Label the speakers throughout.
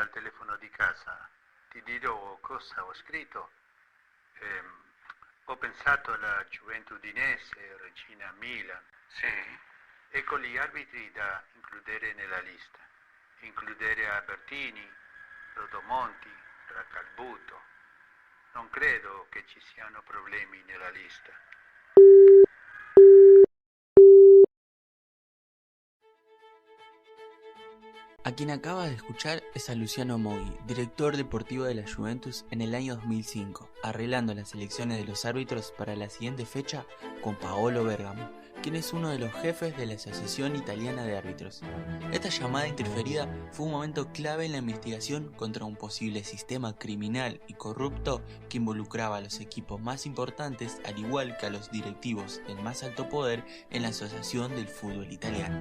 Speaker 1: dal telefono di casa. Ti dirò cosa ho scritto. Ho pensato alla Juventus Udinese, Regina Milan.
Speaker 2: Sì?
Speaker 1: Ecco gli arbitri da includere nella lista. Includere Albertini, Rodomonti, Racalbuto. Non credo che ci siano problemi nella lista.
Speaker 3: A quien acaba de escuchar es a Luciano Moggi, director deportivo de la Juventus en el año 2005, arreglando las elecciones de los árbitros para la siguiente fecha con Paolo Bergamo, quien es uno de los jefes de la Asociación Italiana de Árbitros. Esta llamada interferida fue un momento clave en la investigación contra un posible sistema criminal y corrupto que involucraba a los equipos más importantes, al igual que a los directivos del más alto poder en la Asociación del Fútbol Italiano.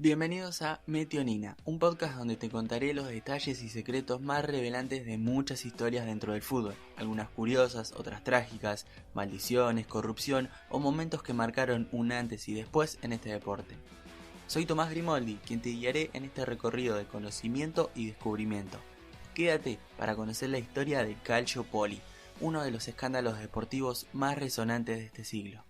Speaker 3: Bienvenidos a Metionina, un podcast donde te contaré los detalles y secretos más revelantes de muchas historias dentro del fútbol, algunas curiosas, otras trágicas, maldiciones, corrupción o momentos que marcaron un antes y después en este deporte. Soy Tomás Grimoldi, quien te guiaré en este recorrido de conocimiento y descubrimiento. Quédate para conocer la historia de Calciopoli, uno de los escándalos deportivos más resonantes de este siglo.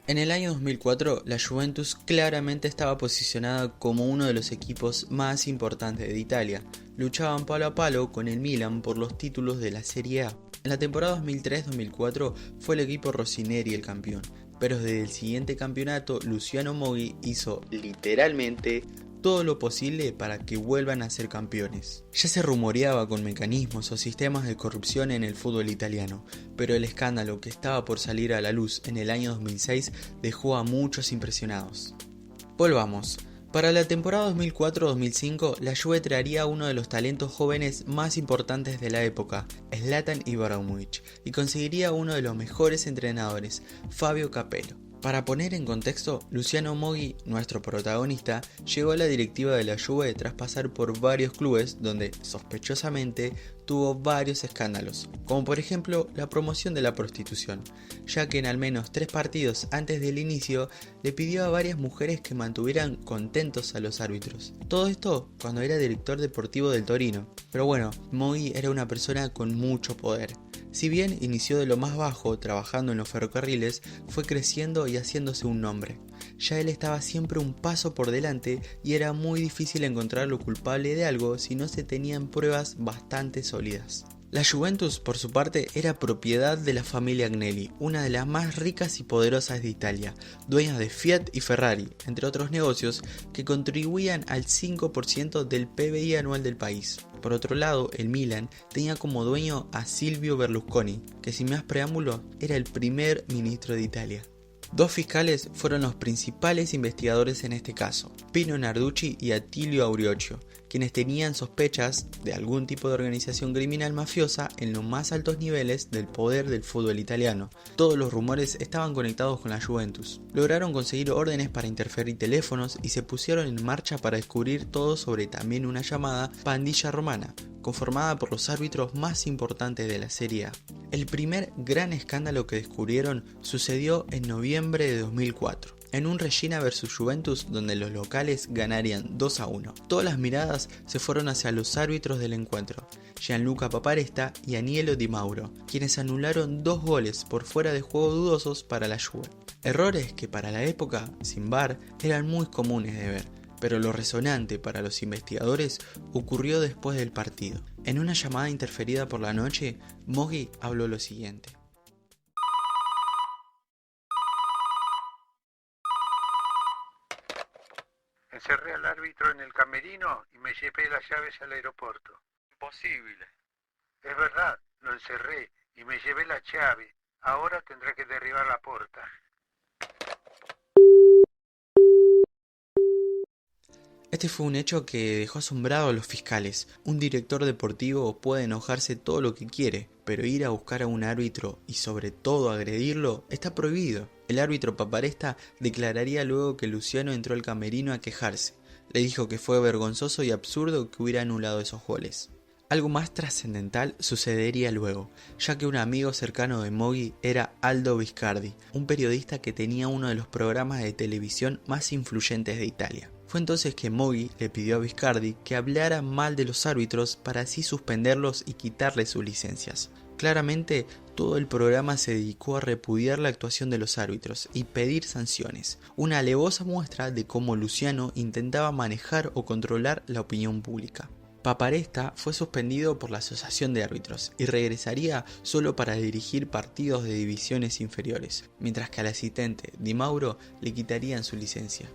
Speaker 3: En el año 2004, la Juventus claramente estaba posicionada como uno de los equipos más importantes de Italia. Luchaban palo a palo con el Milan por los títulos de la Serie A. En la temporada 2003-2004 fue el equipo Rossineri el campeón, pero desde el siguiente campeonato Luciano Moggi hizo literalmente todo lo posible para que vuelvan a ser campeones. Ya se rumoreaba con mecanismos o sistemas de corrupción en el fútbol italiano, pero el escándalo que estaba por salir a la luz en el año 2006 dejó a muchos impresionados. Volvamos. Para la temporada 2004-2005, la Juve traería a uno de los talentos jóvenes más importantes de la época, Zlatan Ibrahimović, y conseguiría uno de los mejores entrenadores, Fabio Capello. Para poner en contexto, Luciano Moggi, nuestro protagonista, llegó a la directiva de la Juve tras pasar por varios clubes donde, sospechosamente, tuvo varios escándalos, como por ejemplo la promoción de la prostitución, ya que en al menos 3 partidos antes del inicio le pidió a varias mujeres que mantuvieran contentos a los árbitros. Todo esto cuando era director deportivo del Torino, pero bueno, Moggi era una persona con mucho poder. Si bien inició de lo más bajo, trabajando en los ferrocarriles, fue creciendo y haciéndose un nombre. Ya él estaba siempre un paso por delante y era muy difícil encontrarlo culpable de algo si no se tenían pruebas bastante sólidas. La Juventus, por su parte, era propiedad de la familia Agnelli, una de las más ricas y poderosas de Italia, dueñas de Fiat y Ferrari, entre otros negocios, que contribuían al 5% del PBI anual del país. Por otro lado, el Milan tenía como dueño a Silvio Berlusconi, que sin más preámbulo era el primer ministro de Italia. 2 fiscales fueron los principales investigadores en este caso, Pino Narducci y Attilio Auriocchio, quienes tenían sospechas de algún tipo de organización criminal mafiosa en los más altos niveles del poder del fútbol italiano. Todos los rumores estaban conectados con la Juventus. Lograron conseguir órdenes para interferir teléfonos y se pusieron en marcha para descubrir todo sobre también una llamada pandilla romana, conformada por los árbitros más importantes de la Serie A. El primer gran escándalo que descubrieron sucedió en noviembre de 2004. En un Regina vs Juventus donde los locales ganarían 2-1. Todas las miradas se fueron hacia los árbitros del encuentro, Gianluca Paparesta y Aniello Di Mauro, quienes anularon 2 goles por fuera de juego dudosos para la Juve. Errores que para la época, sin VAR, eran muy comunes de ver, pero lo resonante para los investigadores ocurrió después del partido. En una llamada interferida por la noche, Moggi habló lo siguiente.
Speaker 1: Encerré al árbitro en el camerino y me llevé las llaves al aeropuerto.
Speaker 2: Imposible.
Speaker 1: Es verdad, lo encerré y me llevé la llave. Ahora tendré que derribar la puerta.
Speaker 3: Este fue un hecho que dejó asombrado a los fiscales. Un director deportivo puede enojarse todo lo que quiere, pero ir a buscar a un árbitro y sobre todo agredirlo está prohibido. El árbitro Paparesta declararía luego que Luciano entró al camerino a quejarse. Le dijo que fue vergonzoso y absurdo que hubiera anulado esos goles. Algo más trascendental sucedería luego, ya que un amigo cercano de Moggi era Aldo Biscardi, un periodista que tenía uno de los programas de televisión más influyentes de Italia. Fue entonces que Moggi le pidió a Biscardi que hablara mal de los árbitros para así suspenderlos y quitarles sus licencias. Claramente, todo el programa se dedicó a repudiar la actuación de los árbitros y pedir sanciones, una alevosa muestra de cómo Luciano intentaba manejar o controlar la opinión pública. Paparesta fue suspendido por la Asociación de Árbitros y regresaría solo para dirigir partidos de divisiones inferiores, mientras que al asistente Di Mauro le quitarían su licencia.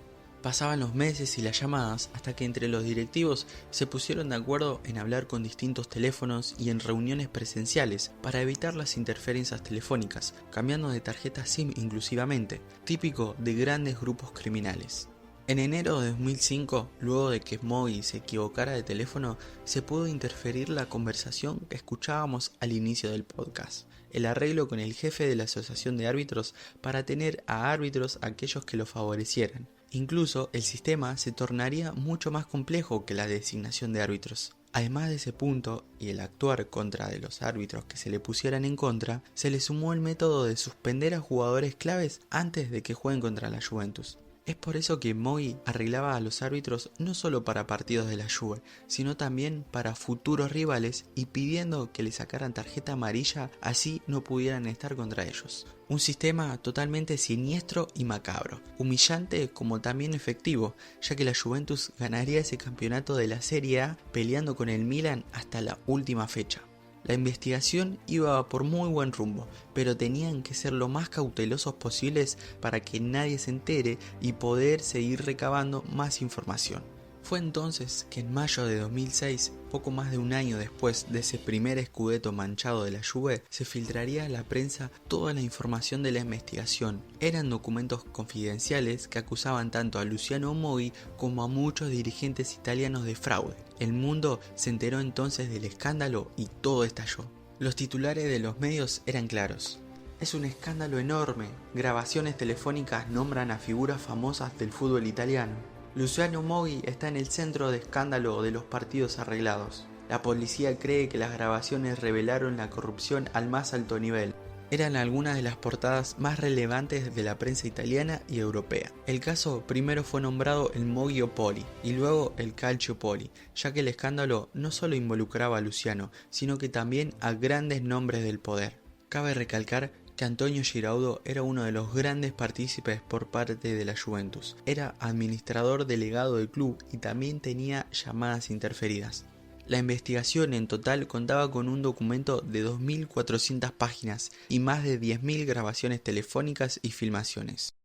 Speaker 3: Pasaban los meses y las llamadas hasta que entre los directivos se pusieron de acuerdo en hablar con distintos teléfonos y en reuniones presenciales para evitar las interferencias telefónicas, cambiando de tarjeta SIM inclusivamente, típico de grandes grupos criminales. En enero de 2005, luego de que Moggi se equivocara de teléfono, se pudo interferir la conversación que escuchábamos al inicio del podcast, el arreglo con el jefe de la Asociación de Árbitros para tener a árbitros aquellos que lo favorecieran. Incluso el sistema se tornaría mucho más complejo que la designación de árbitros. Además de ese punto y el actuar contra de los árbitros que se le pusieran en contra, se le sumó el método de suspender a jugadores claves antes de que jueguen contra la Juventus. Es por eso que Moggi arreglaba a los árbitros no solo para partidos de la Juve, sino también para futuros rivales y pidiendo que le sacaran tarjeta amarilla así no pudieran estar contra ellos. Un sistema totalmente siniestro y macabro, humillante como también efectivo, ya que la Juventus ganaría ese campeonato de la Serie A peleando con el Milan hasta la última fecha. La investigación iba por muy buen rumbo, pero tenían que ser lo más cautelosos posibles para que nadie se entere y poder seguir recabando más información. Fue entonces que en mayo de 2006, poco más de un año después de ese primer scudetto manchado de la Juve, se filtraría a la prensa toda la información de la investigación. Eran documentos confidenciales que acusaban tanto a Luciano Moggi como a muchos dirigentes italianos de fraude. El mundo se enteró entonces del escándalo y todo estalló. Los titulares de los medios eran claros. Es un escándalo enorme. Grabaciones telefónicas nombran a figuras famosas del fútbol italiano. Luciano Moggi está en el centro de escándalo de los partidos arreglados. La policía cree que las grabaciones revelaron la corrupción al más alto nivel. Eran algunas de las portadas más relevantes de la prensa italiana y europea. El caso primero fue nombrado el Moggiopoli y luego el Calciopoli, ya que el escándalo no solo involucraba a Luciano, sino que también a grandes nombres del poder. Cabe recalcar que Antonio Giraudo era uno de los grandes partícipes por parte de la Juventus. Era administrador delegado del club y también tenía llamadas interferidas. La investigación en total contaba con un documento de 2.400 páginas y más de 10.000 grabaciones telefónicas y filmaciones.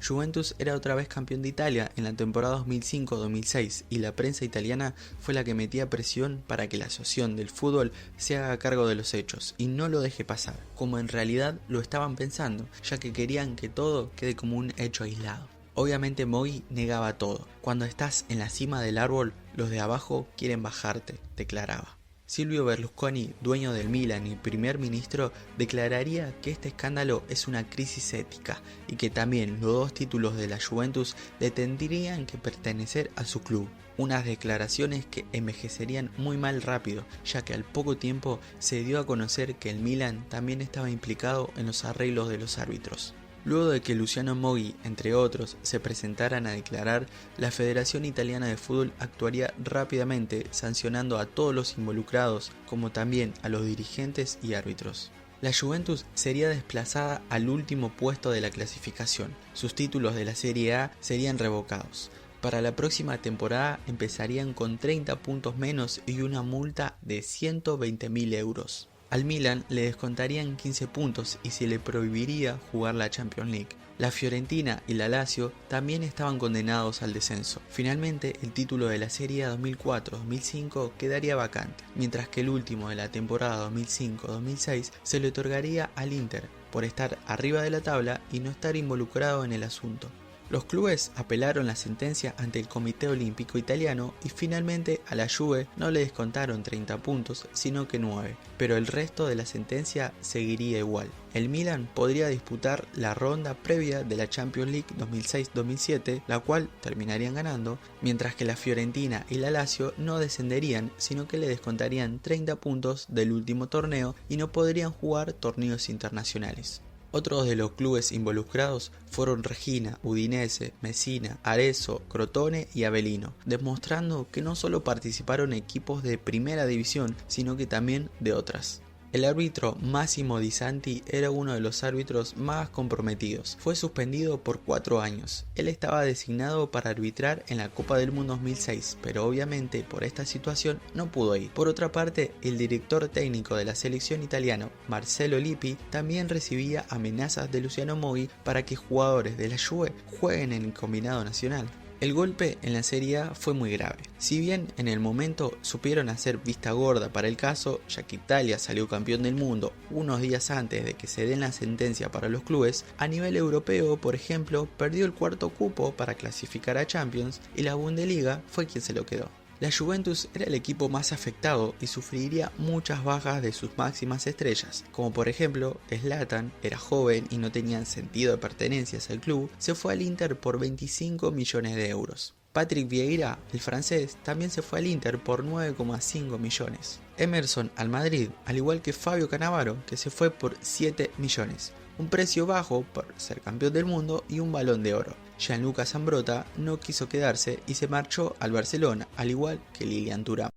Speaker 3: Juventus era otra vez campeón de Italia en la temporada 2005-2006 y la prensa italiana fue la que metía presión para que la asociación del fútbol se haga cargo de los hechos y no lo deje pasar, como en realidad lo estaban pensando, ya que querían que todo quede como un hecho aislado. Obviamente Moggi negaba todo. Cuando estás en la cima del árbol, los de abajo quieren bajarte, declaraba. Silvio Berlusconi, dueño del Milan y primer ministro, declararía que este escándalo es una crisis ética y que también los dos títulos de la Juventus le tendrían que pertenecer a su club. Unas declaraciones que envejecerían muy mal rápido, ya que al poco tiempo se dio a conocer que el Milan también estaba implicado en los arreglos de los árbitros. Luego de que Luciano Moggi, entre otros, se presentaran a declarar, la Federación Italiana de Fútbol actuaría rápidamente sancionando a todos los involucrados, como también a los dirigentes y árbitros. La Juventus sería desplazada al último puesto de la clasificación. Sus títulos de la Serie A serían revocados. Para la próxima temporada empezarían con 30 puntos menos y una multa de 120.000 euros. Al Milan le descontarían 15 puntos y se le prohibiría jugar la Champions League. La Fiorentina y la Lazio también estaban condenados al descenso. Finalmente, el título de la Serie 2004-2005 quedaría vacante, mientras que el último de la temporada 2005-2006 se le otorgaría al Inter por estar arriba de la tabla y no estar involucrado en el asunto. Los clubes apelaron la sentencia ante el Comité Olímpico Italiano y finalmente a la Juve no le descontaron 30 puntos, sino que 9, pero el resto de la sentencia seguiría igual. El Milan podría disputar la ronda previa de la Champions League 2006-2007, la cual terminarían ganando, mientras que la Fiorentina y la Lazio no descenderían, sino que le descontarían 30 puntos del último torneo y no podrían jugar torneos internacionales. Otros de los clubes involucrados fueron Reggina, Udinese, Messina, Arezzo, Crotone y Avellino, demostrando que no solo participaron equipos de primera división, sino que también de otras. El árbitro Massimo Di Santi era uno de los árbitros más comprometidos. Fue suspendido por 4 años. Él estaba designado para arbitrar en la Copa del Mundo 2006, pero obviamente por esta situación no pudo ir. Por otra parte, el director técnico de la selección italiana, Marcello Lippi, también recibía amenazas de Luciano Moggi para que jugadores de la Juve jueguen en el combinado nacional. El golpe en la Serie A fue muy grave. Si bien en el momento supieron hacer vista gorda para el caso, ya que Italia salió campeón del mundo unos días antes de que se den la sentencia para los clubes, a nivel europeo, por ejemplo, perdió el cuarto cupo para clasificar a Champions y la Bundesliga fue quien se lo quedó. La Juventus era el equipo más afectado y sufriría muchas bajas de sus máximas estrellas, como por ejemplo Zlatan, era joven y no tenía sentido de pertenencia al club, se fue al Inter por 25 millones de euros. Patrick Vieira, el francés, también se fue al Inter por 9,5 millones. Emerson al Madrid, al igual que Fabio Cannavaro, que se fue por 7 millones. Un precio bajo por ser campeón del mundo y un Balón de Oro. Gianluca Zambrotta no quiso quedarse y se marchó al Barcelona, al igual que Lilian Thuram.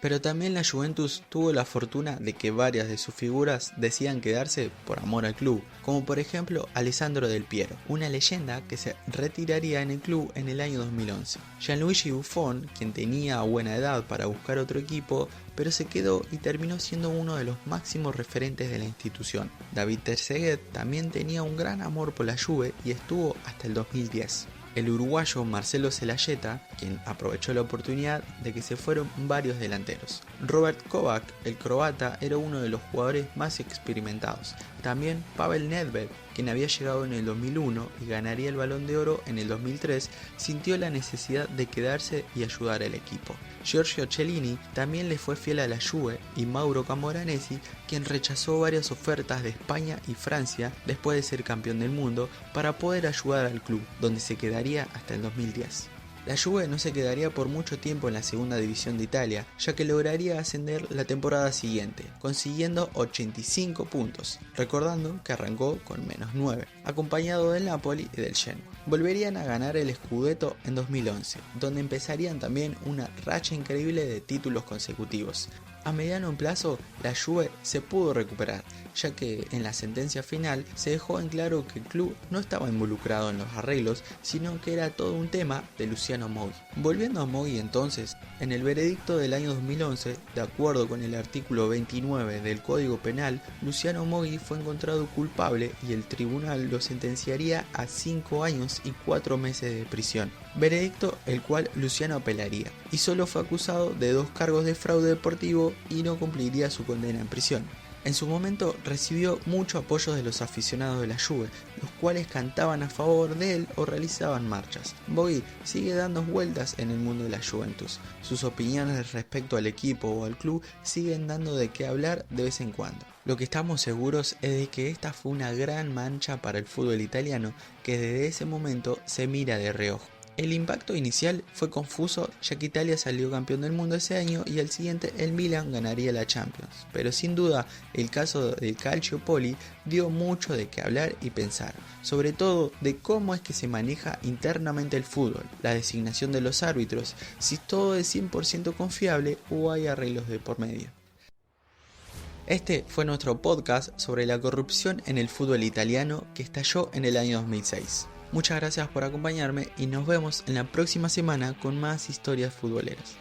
Speaker 3: Pero también la Juventus tuvo la fortuna de que varias de sus figuras decían quedarse por amor al club, como por ejemplo Alessandro Del Piero, una leyenda que se retiraría en el club en el año 2011. Gianluigi Buffon, quien tenía buena edad para buscar otro equipo, pero se quedó y terminó siendo uno de los máximos referentes de la institución. David Trezeguet también tenía un gran amor por la Juve y estuvo hasta el 2010. El uruguayo Marcelo Zelayeta, quien aprovechó la oportunidad de que se fueron varios delanteros. Robert Kovac, el croata, era uno de los jugadores más experimentados. También Pavel Nedved, quien había llegado en el 2001 y ganaría el Balón de Oro en el 2003, sintió la necesidad de quedarse y ayudar al equipo. Giorgio Cellini también le fue fiel a la Juve y Mauro Camoranesi, quien rechazó varias ofertas de España y Francia después de ser campeón del mundo para poder ayudar al club, donde se quedaría hasta el 2010. La Juve no se quedaría por mucho tiempo en la segunda división de Italia, ya que lograría ascender la temporada siguiente, consiguiendo 85 puntos, recordando que arrancó con menos 9, acompañado del Napoli y del Genoa. Volverían a ganar el Scudetto en 2011, donde empezarían también una racha increíble de títulos consecutivos. A mediano plazo, la Juve se pudo recuperar, ya que en la sentencia final se dejó en claro que el club no estaba involucrado en los arreglos, sino que era todo un tema de Luciano Moggi. Volviendo a Moggi entonces, en el veredicto del año 2011, de acuerdo con el artículo 29 del Código Penal, Luciano Moggi fue encontrado culpable y el tribunal lo sentenciaría a 5 años y 4 meses de prisión. Veredicto el cual Luciano apelaría, y solo fue acusado de 2 cargos de fraude deportivo y no cumpliría su condena en prisión. En su momento recibió mucho apoyo de los aficionados de la Juve, los cuales cantaban a favor de él o realizaban marchas. Moggi sigue dando vueltas en el mundo de la Juventus. Sus opiniones respecto al equipo o al club siguen dando de qué hablar de vez en cuando. Lo que estamos seguros es de que esta fue una gran mancha para el fútbol italiano que desde ese momento se mira de reojo. El impacto inicial fue confuso, ya que Italia salió campeón del mundo ese año y al siguiente el Milan ganaría la Champions, pero sin duda el caso del Calciopoli dio mucho de qué hablar y pensar, sobre todo de cómo es que se maneja internamente el fútbol, la designación de los árbitros, si todo es 100% confiable o hay arreglos de por medio. Este fue nuestro podcast sobre la corrupción en el fútbol italiano que estalló en el año 2006. Muchas gracias por acompañarme y nos vemos en la próxima semana con más historias futboleras.